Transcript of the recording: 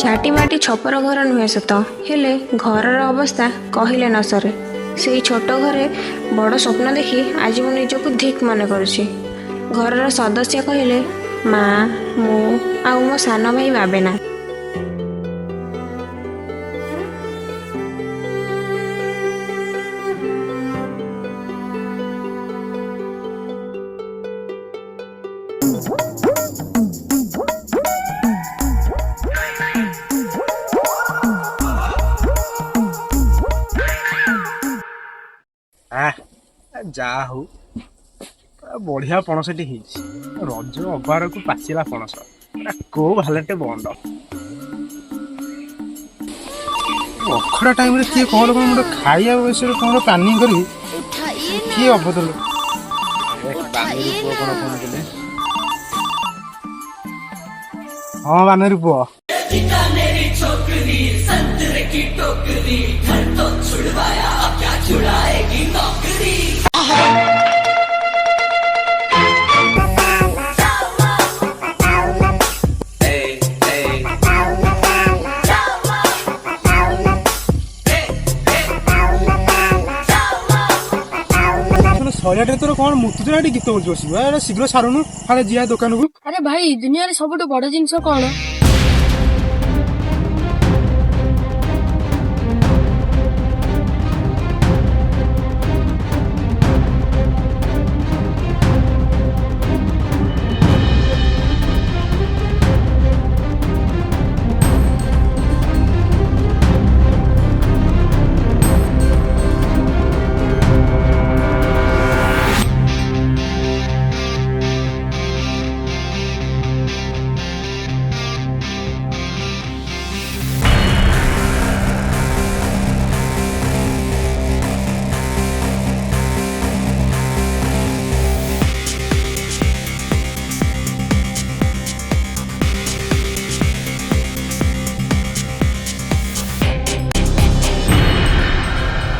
ଝାଟିମାଟି ଛପର ଘର ନୁହେଁ ସତ, ହେଲେ ଘରର ଅବସ୍ଥା କହିଲେ ନ ସରେ। ସେଇ ଛୋଟ ଘରେ ବଡ଼ ସ୍ୱପ୍ନ ଦେଖି ଆଜି ମୁଁ ନିଜକୁ ଧିକ୍ ମନେ କରୁଛି। ଘରର ସଦସ୍ୟ କହିଲେ ମା, ମୁଁ ଆଉ ମୋ ସାନ ଭାଇ ବାବେନା। ଯାହା ହଉ ବଢିଆ ପଣସଟି ହେଇଛି। ରଜ ଅବାରକୁ ପାଚିଲା ପଣସ, କୋଉ ଭାଲଟେ ବଣ୍ଡ। ଅଖଡା ଟାଇମରେ କିଏ କଣ କଣ ଗୋଟେ ଖାଇବା ବିଷୟରେ କଣ ପ୍ଲାନିଂ କରିବି, କିଏ ଅଭଦ୍ର ଲୋକ। ହଁ ବାନେରୀ ପୁଅ। ଶହେଟା ତୋର କଣ ମୁତୁଛୁ ଏଠି ଗୀତ ବୋଲୁଛୁ ବସିବୁ, ଶୀଘ୍ର ସାରୁନୁ, କାଳେ ଯିବା ଦୋକାନକୁ। ଆରେ ଭାଇ, ଦୁନିଆରେ ସବୁଠୁ ବଡ ଜିନିଷ କଣ?